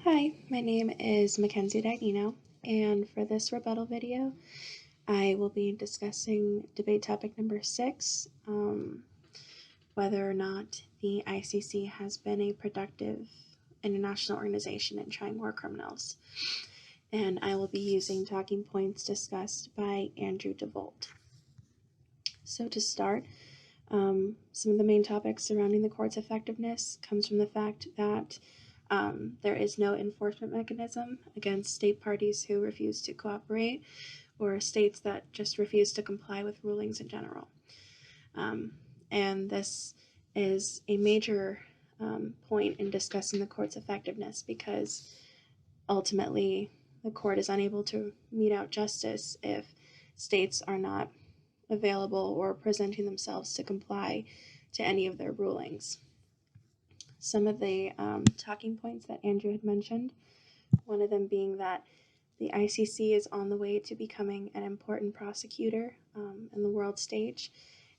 Hi, my name is Mackenzie Dagnino, and for this rebuttal video, I will be discussing debate topic number 6, whether or not the ICC has been a productive international organization in trying war criminals. And I will be using talking points discussed by Andrew DeVolt. So to start, some of the main topics surrounding the court's effectiveness comes from the fact that there is no enforcement mechanism against state parties who refuse to cooperate or states that just refuse to comply with rulings in general. And this is a major point in discussing the court's effectiveness because ultimately the court is unable to mete out justice if states are not available or presenting themselves to comply to any of their rulings. Some of the talking points that Andrew had mentioned, one of them being that the ICC is on the way to becoming an important prosecutor in the world stage.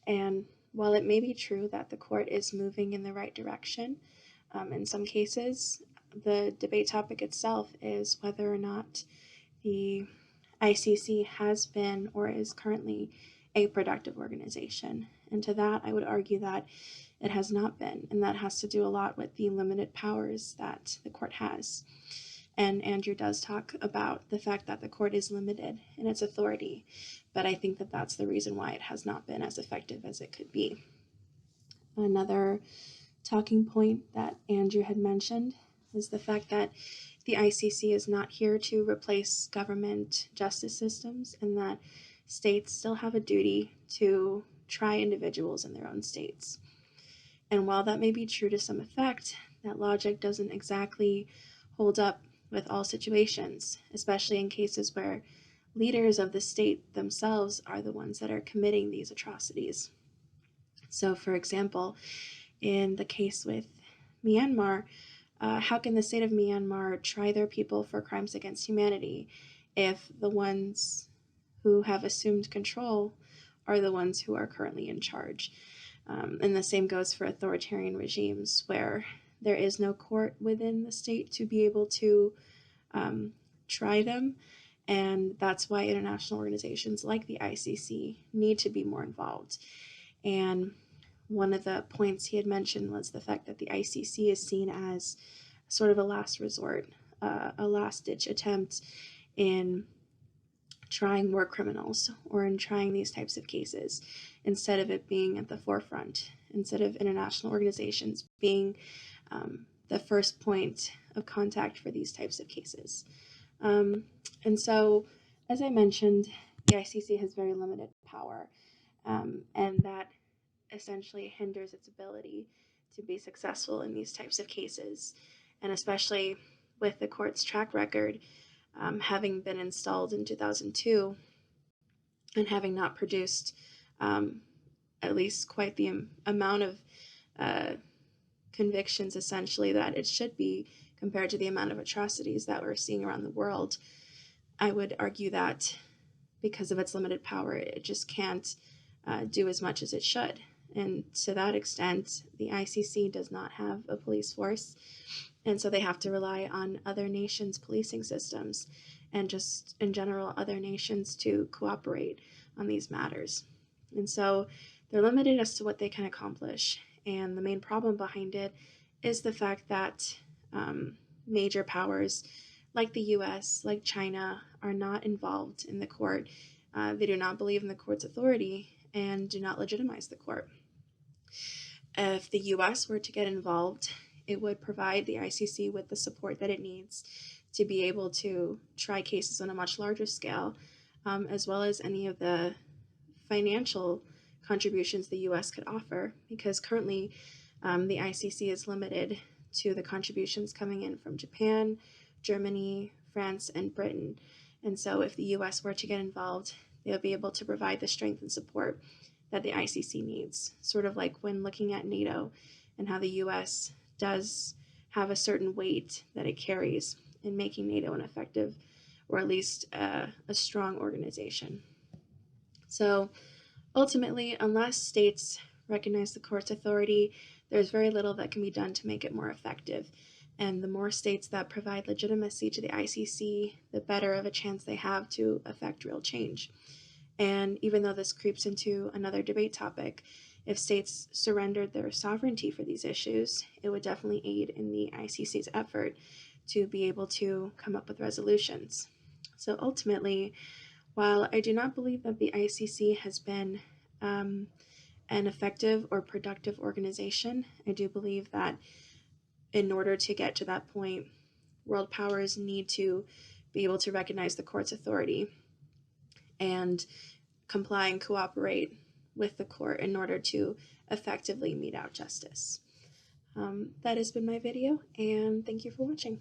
And while it may be true that the court is moving in the right direction, in some cases, the debate topic itself is whether or not the ICC has been or is currently a productive organization. And to that, I would argue that it has not been, and that has to do a lot with the limited powers that the court has. And Andrew does talk about the fact that the court is limited in its authority, but I think that that's the reason why it has not been as effective as it could be. Another talking point that Andrew had mentioned is the fact that the ICC is not here to replace government justice systems, and that states still have a duty to try individuals in their own states. And while that may be true to some effect, that logic doesn't exactly hold up with all situations, especially in cases where leaders of the state themselves are the ones that are committing these atrocities. So, for example, in the case with Myanmar, how can the state of Myanmar try their people for crimes against humanity if the ones who have assumed control are the ones who are currently in charge? And the same goes for authoritarian regimes where there is no court within the state to be able to try them. And that's why international organizations like the ICC need to be more involved. And one of the points he had mentioned was the fact that the ICC is seen as sort of a last resort, a last-ditch attempt in trying war criminals or in trying these types of cases, instead of it being at the forefront, instead of international organizations being the first point of contact for these types of cases. And so, as I mentioned, the ICC has very limited power, and that essentially hinders its ability to be successful in these types of cases, and especially with the court's track record having been installed in 2002 and having not produced at least quite the amount of convictions essentially that it should be compared to the amount of atrocities that we're seeing around the world. I would argue that because of its limited power, it just can't do as much as it should. And to that extent, the ICC does not have a police force, and so they have to rely on other nations' policing systems and just in general other nations to cooperate on these matters. And so they're limited as to what they can accomplish. And the main problem behind it is the fact that major powers like the US, like China, are not involved in the court. They do not believe in the court's authority and do not legitimize the court. If the US were to get involved, it would provide the ICC with the support that it needs to be able to try cases on a much larger scale, as well as any of the financial contributions the US could offer, because currently the ICC is limited to the contributions coming in from Japan, Germany, France, and Britain. And so if the US were to get involved, they'll be able to provide the strength and support that the ICC needs, sort of like when looking at NATO and how the US does have a certain weight that it carries in making NATO an effective, or at least a strong organization. So ultimately, unless states recognize the court's authority, there's very little that can be done to make it more effective. And the more states that provide legitimacy to the ICC, the better of a chance they have to affect real change. And even though this creeps into another debate topic, if states surrendered their sovereignty for these issues, it would definitely aid in the ICC's effort to be able to come up with resolutions. So ultimately, while I do not believe that the ICC has been an effective or productive organization, I do believe that in order to get to that point, world powers need to be able to recognize the court's authority and comply and cooperate with the court in order to effectively mete out justice. That has been my video, and thank you for watching.